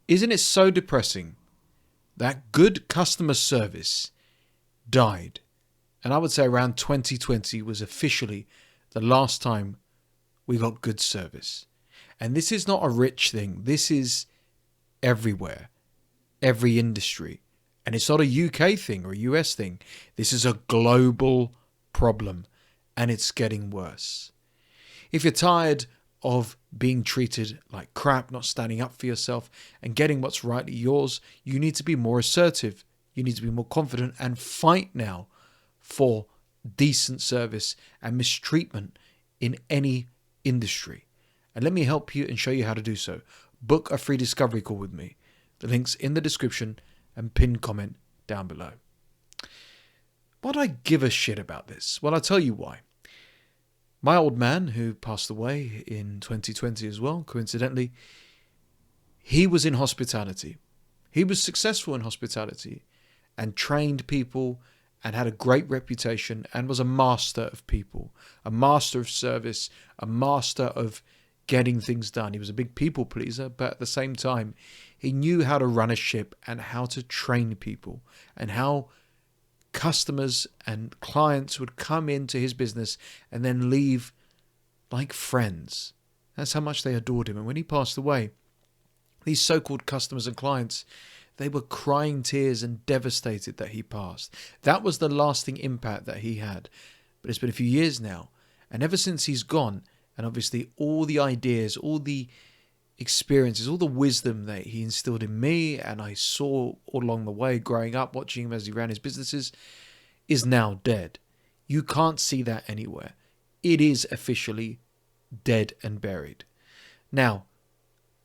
Isn't it so depressing that good customer service died? And I would say around 2020 was officially the last time we got good service. And this is not a rich thing. This is everywhere, every industry. And it's not a UK thing or a US thing. This is a global problem, and it's getting worse. If you're tired of being treated like crap, not standing up for yourself and getting what's rightly yours, you need to be more assertive. You need to be more confident and fight now for decent service and mistreatment in any industry. And let me help you and show you how to do so. Book a free discovery call with me. The link's in the description and pinned comment down below. Why do I give a shit about this? Well, I'll tell you why. My old man, who passed away in 2020 as well, coincidentally, he was in hospitality. He was successful in hospitality and trained people and had a great reputation and was a master of people, a master of service, a master of getting things done. He was a big people pleaser, but at the same time, he knew how to run a ship and how to train people and how customers and clients would come into his business and then leave like friends. That's how much they adored him. And when he passed away, these so-called customers and clients, they were crying tears and devastated that he passed. That was the lasting impact that he had. But it's been a few years now. And ever since he's gone, and obviously all the ideas, all the experiences, all the wisdom that he instilled in me and I saw all along the way growing up, watching him as he ran his businesses, is now dead. You can't see that anywhere. It is officially dead and buried. Now,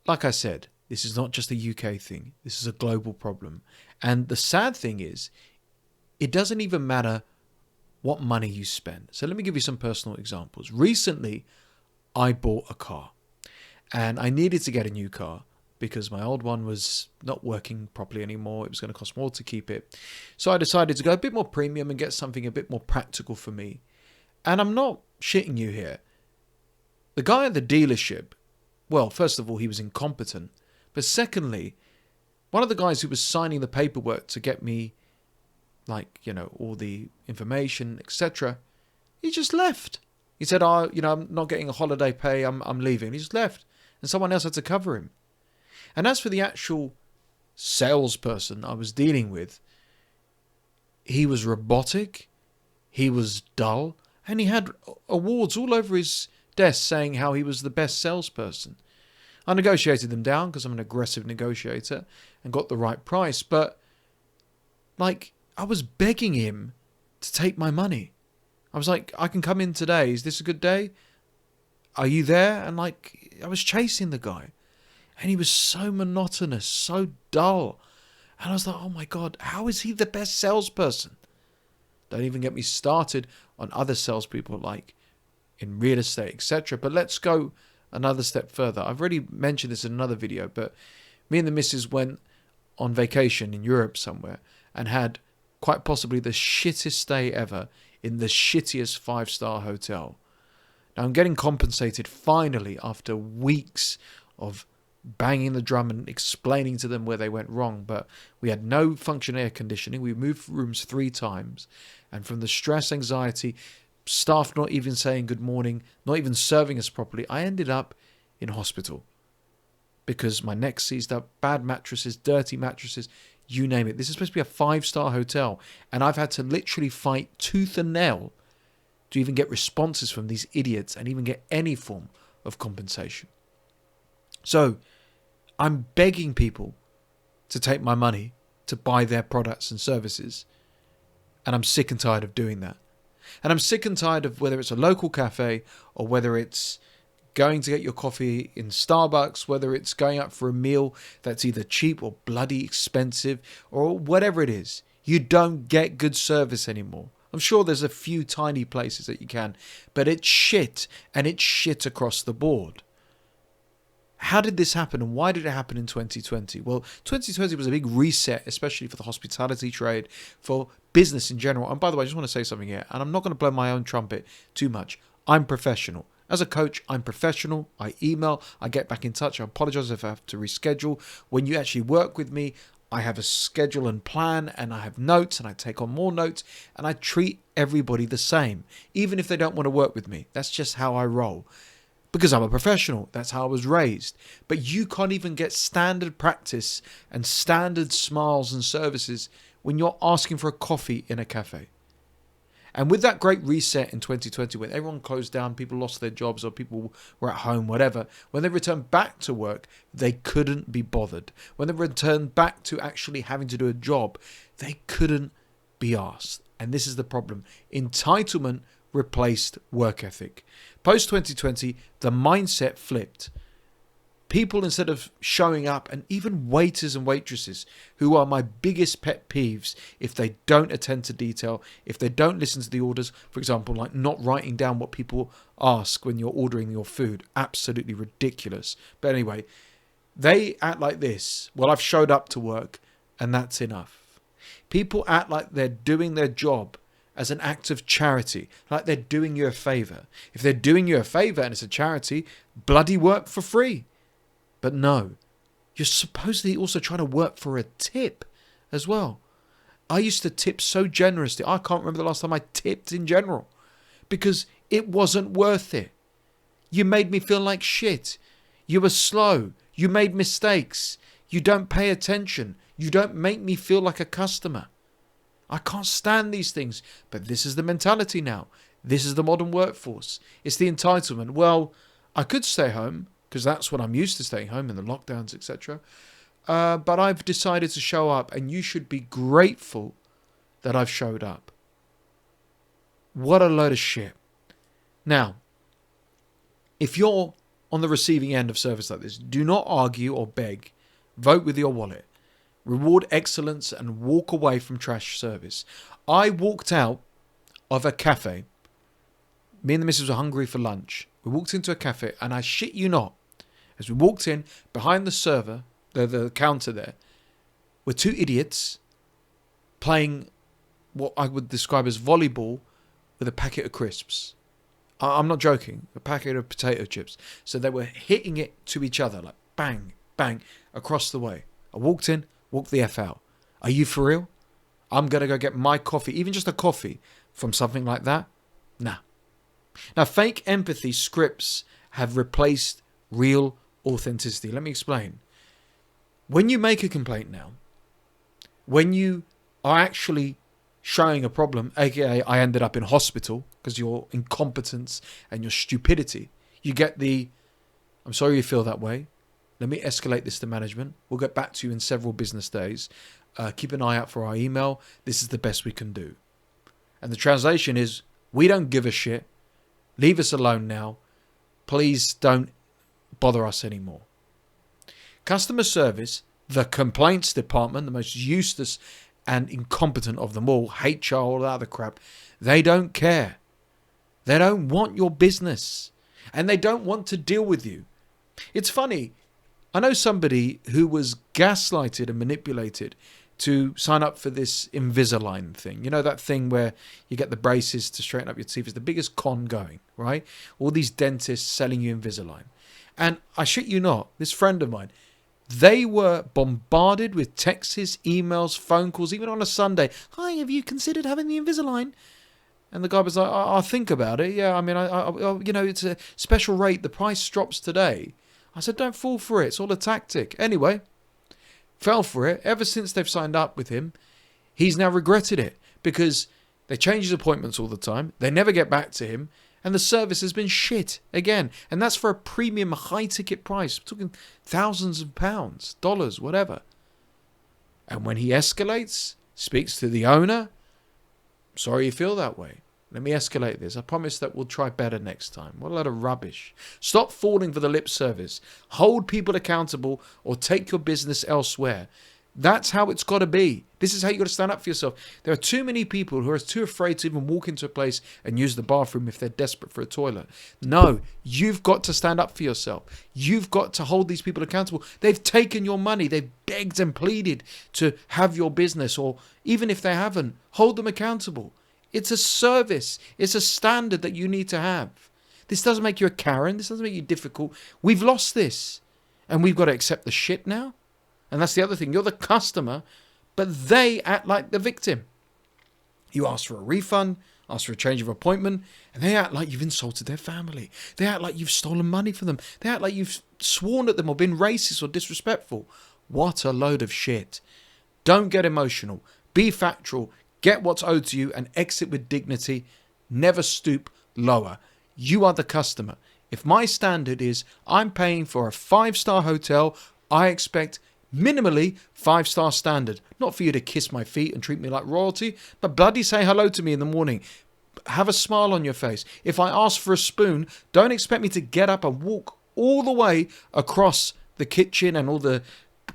like I said, this is not just a UK thing. This is a global problem. And the sad thing is, it doesn't even matter what money you spend. So let me give you some personal examples. Recently, I bought a car. And I needed to get a new car because my old one was not working properly anymore. It was going to cost more to keep it. So I decided to go a bit more premium and get something a bit more practical for me. And I'm not shitting you here. The guy at the dealership, well, first of all, he was incompetent. But secondly, one of the guys who was signing the paperwork to get me, like, all the information, etc., he just left. He said, I'm not getting a holiday pay. I'm leaving. He just left. And someone else had to cover him. And as for the actual salesperson I was dealing with, he was robotic, he was dull, and he had awards all over his desk saying how he was the best salesperson. I negotiated them down because I'm an aggressive negotiator and got the right price, but I was begging him to take my money. I was like, I can come in today. Is this a good day? Are you there? And I was chasing the guy. And he was so monotonous, so dull. And I was like, oh my God, how is he the best salesperson? Don't even get me started on other salespeople like in real estate, etc. But let's go another step further. I've already mentioned this in another video, but me and the missus went on vacation in Europe somewhere and had quite possibly the shittest stay ever in the shittiest 5-star hotel. Now I'm getting compensated finally after weeks of banging the drum and explaining to them where they went wrong, but we had no function air conditioning. We moved rooms 3 times, and from the stress, anxiety, staff not even saying good morning, not even serving us properly, I ended up in hospital because my neck seized up, bad mattresses, dirty mattresses, you name it. This is supposed to be a 5-star hotel, and I've had to literally fight tooth and nail to even get responses from these idiots and even get any form of compensation. So I'm begging people to take my money to buy their products and services, and I'm sick and tired of doing that. And I'm sick and tired of whether it's a local cafe or whether it's going to get your coffee in Starbucks, whether it's going out for a meal that's either cheap or bloody expensive or whatever it is. You don't get good service anymore. I'm sure there's a few tiny places that you can, but it's shit, and it's shit across the board. How did this happen, and why did it happen in 2020? Well, 2020 was a big reset, especially for the hospitality trade, for business in general. And by the way, I just want to say something here, and I'm not going to blow my own trumpet too much. I'm professional. As a coach, I'm professional. I email, I get back in touch. I apologize if I have to reschedule. When you actually work with me, I have a schedule and plan, and I have notes, and I take on more notes, and I treat everybody the same, even if they don't want to work with me. That's just how I roll. Because I'm a professional. That's how I was raised. But you can't even get standard practice and standard smiles and services when you're asking for a coffee in a cafe. And with that great reset in 2020, when everyone closed down, people lost their jobs or people were at home, whatever, when they returned back to work, they couldn't be bothered. When they returned back to actually having to do a job, they couldn't be asked. And this is the problem. Entitlement replaced work ethic. Post 2020, the mindset flipped. People, instead of showing up, and even waiters and waitresses, who are my biggest pet peeves, if they don't attend to detail, if they don't listen to the orders, for example, like not writing down what people ask when you're ordering your food, absolutely ridiculous. But anyway, they act like this. Well, I've showed up to work, and that's enough. People act like they're doing their job as an act of charity, like they're doing you a favor. If they're doing you a favor and it's a charity, bloody work for free. But no, you're supposedly also trying to work for a tip as well. I used to tip so generously. I can't remember the last time I tipped in general because it wasn't worth it. You made me feel like shit. You were slow. You made mistakes. You don't pay attention. You don't make me feel like a customer. I can't stand these things. But this is the mentality now. This is the modern workforce. It's the entitlement. Well, I could stay home, because that's what I'm used to, staying home in the lockdowns, etc. But I've decided to show up, and you should be grateful that I've showed up. What a load of shit. Now, if you're on the receiving end of service like this, do not argue or beg. Vote with your wallet. Reward excellence and walk away from trash service. I walked out of a cafe. Me and the missus were hungry for lunch. We walked into a cafe, and I shit you not, as we walked in, behind the server, the counter there, were two idiots playing what I would describe as volleyball with a packet of crisps. I'm not joking, a packet of potato chips. So they were hitting it to each other, like bang, bang, across the way. I walked in, walked the F out. Are you for real? I'm going to go get my coffee, even just a coffee, from something like that? Nah. Now, fake empathy scripts have replaced real authenticity. Let me explain. When you make a complaint now, when you are actually showing a problem, aka I ended up in hospital because your incompetence and your stupidity, you get the, I'm sorry you feel that way. Let me escalate this to management. We'll get back to you in several business days. Keep an eye out for our email. This is the best we can do. And the translation is, we don't give a shit. Leave us alone now. Please don't bother us anymore. Customer service, the complaints department, the most useless and incompetent of them all, HR, all that other crap, they don't care. They don't want your business. And they don't want to deal with you. It's funny. I know somebody who was gaslighted and manipulated to sign up for this Invisalign thing. You know, that thing where you get the braces to straighten up your teeth. It's the biggest con going, right? All these dentists selling you Invisalign. And I shit you not, this friend of mine, they were bombarded with texts, emails, phone calls, even on a Sunday. Hi, have you considered having the Invisalign? And the guy was like, I'll think about it. Yeah, I mean, you know, it's a special rate. The price drops today. I said, don't fall for it. It's all a tactic. Anyway, fell for it. Ever since they've signed up with him, he's now regretted it because they change his appointments all the time. They never get back to him. And the service has been shit again. And that's for a premium high ticket price. We're talking thousands of pounds, dollars, whatever. And when he escalates, speaks to the owner, sorry you feel that way. Let me escalate this. I promise that we'll try better next time. What a load of rubbish. Stop falling for the lip service. Hold people accountable or take your business elsewhere. That's how it's got to be. This is how you got to stand up for yourself. There are too many people who are too afraid to even walk into a place and use the bathroom if they're desperate for a toilet. No, you've got to stand up for yourself. You've got to hold these people accountable. They've taken your money. They've begged and pleaded to have your business, or even if they haven't, hold them accountable. It's a service. It's a standard that you need to have. This doesn't make you a Karen. This doesn't make you difficult. We've lost this. And we've got to accept the shit now. And that's the other thing. You're the customer, but they act like the victim. You ask for a refund, ask for a change of appointment, and they act like you've insulted their family. They act like you've stolen money from them. They act like you've sworn at them or been racist or disrespectful. What a load of shit. Don't get emotional. Be factual. Get what's owed to you and exit with dignity. Never stoop lower. You are the customer. If my standard is I'm paying for a 5-star hotel, I expect minimally 5-star standard. Not for you to kiss my feet and treat me like royalty, but bloody say hello to me in the morning. Have a smile on your face. If I ask for a spoon, don't expect me to get up and walk all the way across the kitchen and all the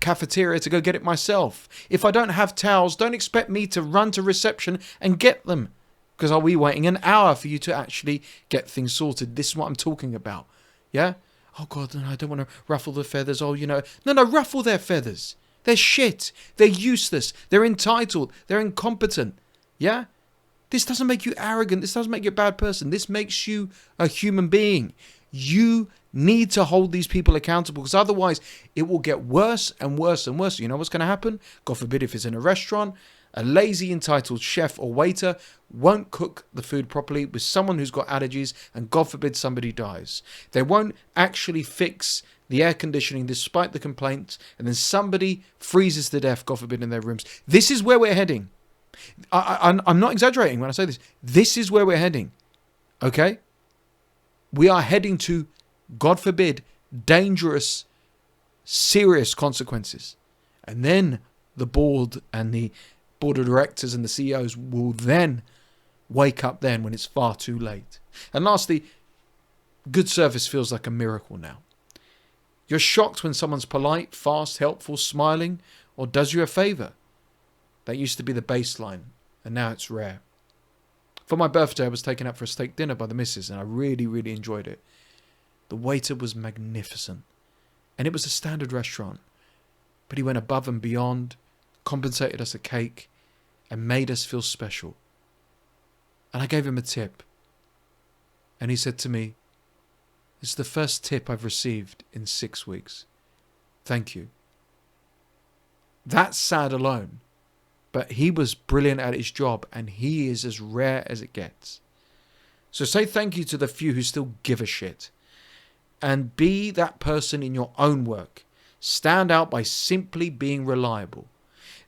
cafeteria to go get it myself. If I don't have towels, don't expect me to run to reception and get them. Because are we waiting an hour for you to actually get things sorted? This is what I'm talking about. Yeah? Oh God, no, I don't want to ruffle the feathers. Oh, No, ruffle their feathers. They're shit. They're useless. They're entitled. They're incompetent. Yeah? This doesn't make you arrogant. This doesn't make you a bad person. This makes you a human being. You need to hold these people accountable because otherwise it will get worse and worse and worse. You know what's going to happen? God forbid if it's in a restaurant, a lazy, entitled chef or waiter won't cook the food properly with someone who's got allergies and God forbid somebody dies. They won't actually fix the air conditioning despite the complaints and then somebody freezes to death, God forbid, in their rooms. This is where we're heading. I'm not exaggerating when I say this. This is where we're heading. Okay? We are heading to, God forbid, dangerous, serious consequences. And then the board and the board of directors and the CEOs will then wake up then when it's far too late. And lastly, good service feels like a miracle now. You're shocked when someone's polite, fast, helpful, smiling, or does you a favor. That used to be the baseline, and now it's rare. For my birthday, I was taken out for a steak dinner by the missus, and I really, really enjoyed it. The waiter was magnificent, and it was a standard restaurant, but he went above and beyond, compensated us a cake, and made us feel special. And I gave him a tip, and he said to me, "It's the first tip I've received in 6 weeks. Thank you." That's sad alone. But he was brilliant at his job and he is as rare as it gets. So say thank you to the few who still give a shit. And be that person in your own work. Stand out by simply being reliable.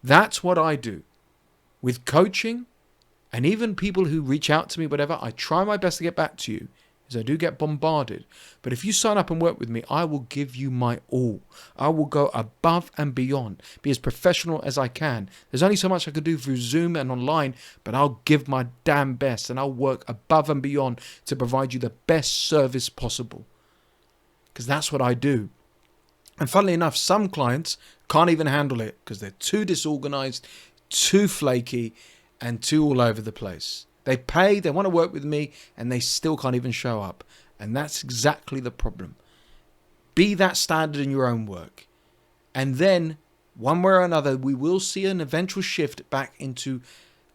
That's what I do. With coaching and even people who reach out to me, whatever, I try my best to get back to you. Because I do get bombarded. But if you sign up and work with me, I will give you my all. I will go above and beyond. Be as professional as I can. There's only so much I can do through Zoom and online, but I'll give my damn best and I'll work above and beyond to provide you the best service possible. Because that's what I do. And funnily enough, some clients can't even handle it because they're too disorganized, too flaky, and too all over the place. They pay, they want to work with me, and they still can't even show up. And that's exactly the problem. Be that standard in your own work. And then, one way or another, we will see an eventual shift back into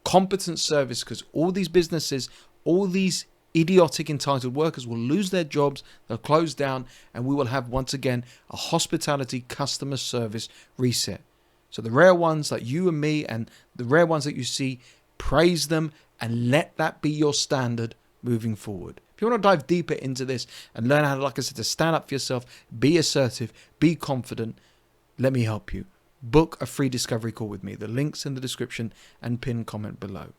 competent service because all these businesses, all these idiotic entitled workers will lose their jobs, they'll close down, and we will have once again a hospitality customer service reset. So the rare ones like you and me and the rare ones that you see, praise them and let that be your standard moving forward. If you want to dive deeper into this and learn how, like I said, to stand up for yourself, be assertive, be confident, let me help you. Book a free discovery call with me. The link's in the description and pinned comment below.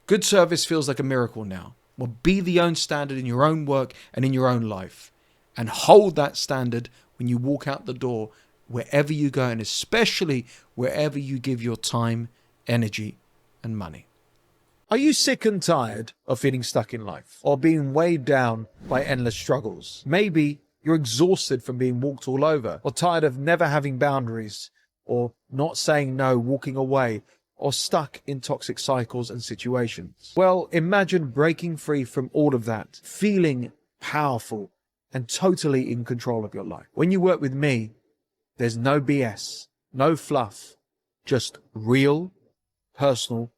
Good service feels like a miracle now. Well, be the own standard in your own work and in your own life. And hold that standard when you walk out the door, wherever you go, and especially wherever you give your time, energy, and money. Are you sick and tired of feeling stuck in life or being weighed down by endless struggles? Maybe you're exhausted from being walked all over or tired of never having boundaries or not saying no, walking away, or stuck in toxic cycles and situations. Well, imagine breaking free from all of that, feeling powerful and totally in control of your life. When you work with me, there's no BS, no fluff, just real, personal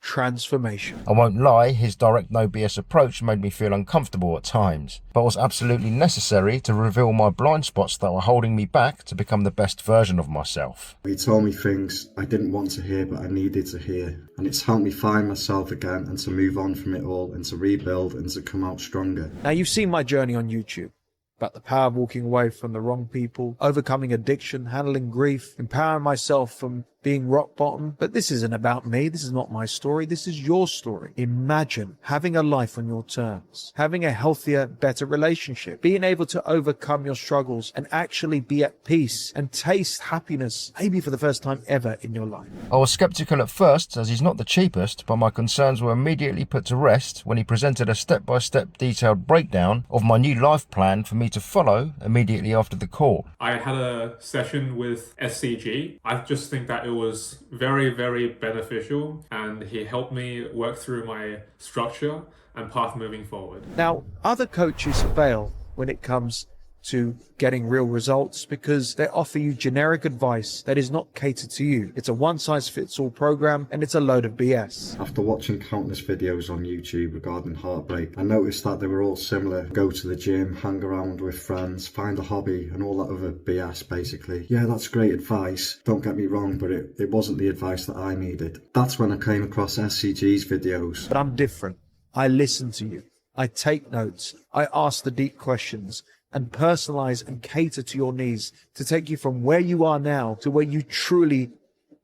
transformation. I won't lie, his direct no BS approach made me feel uncomfortable at times, but was absolutely necessary to reveal my blind spots that were holding me back to become the best version of myself. He told me things I didn't want to hear but I needed to hear, and it's helped me find myself again and to move on from it all and to rebuild and to come out stronger. Now, you've seen my journey on YouTube about the power of walking away from the wrong people, overcoming addiction, handling grief, empowering myself from being rock bottom. But this isn't about me. This is not my story. This is your story. Imagine having a life on your terms, having a healthier, better relationship, being able to overcome your struggles and actually be at peace and taste happiness, maybe for the first time ever in your life. I was skeptical at first, as he's not the cheapest, but my concerns were immediately put to rest when he presented a step-by-step detailed breakdown of my new life plan for me to follow immediately after the call. I had a session with SCG. I just think that it was very, very beneficial, and he helped me work through my structure and path moving forward. Now, other coaches fail when it comes to getting real results because they offer you generic advice that is not catered to you. It's a one-size-fits-all program, and it's a load of BS. After watching countless videos on YouTube regarding heartbreak, I noticed that they were all similar. Go to the gym, hang around with friends, find a hobby, and all that other BS basically. Yeah, that's great advice, don't get me wrong, but it wasn't the advice that I needed. That's when I came across SCG's videos. But I'm different. I listen to you. I take notes. I ask the deep questions and personalize and cater to your needs to take you from where you are now to where you truly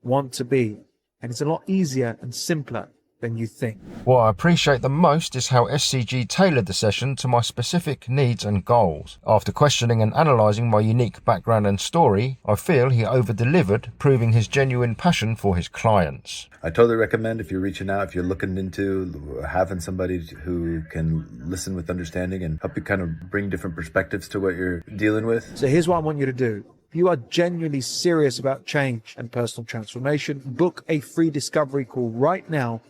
want to be. And it's a lot easier and simpler than you think. What I appreciate the most is how SCG tailored the session to my specific needs and goals. After questioning and analysing my unique background and story, I feel he over-delivered, proving his genuine passion for his clients. I totally recommend, if you're reaching out, if you're looking into having somebody who can listen with understanding and help you kind of bring different perspectives to what you're dealing with. So here's what I want you to do. If you are genuinely serious about change and personal transformation, book a free discovery call right now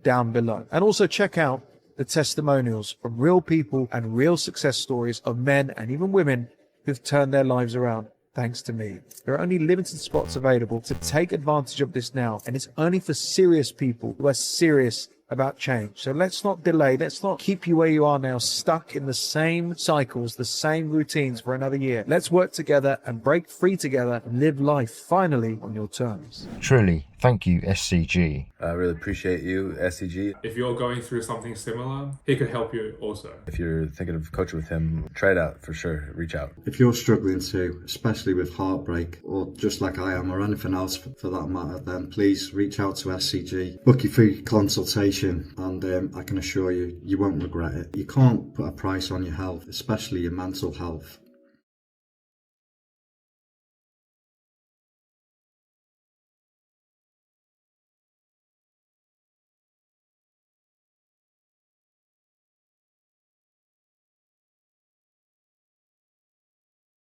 down below. And also check out the testimonials from real people and real success stories of men and even women who've turned their lives around thanks to me. There are only limited spots available, to take advantage of this now, and it's only for serious people who are serious about change. So let's not delay. Let's not keep you where you are now, stuck in the same cycles, the same routines for another year. Let's work together and break free together and live life finally on your terms. Truly, thank you, SCG. I really appreciate you, SCG. If you're going through something similar, he could help you also. If you're thinking of coaching with him, try it out for sure. Reach out. If you're struggling too, especially with heartbreak, or just like I am, or anything else for that matter, then please reach out to SCG. Book your free consultation, and I can assure you, you won't regret it. You can't put a price on your health, especially your mental health.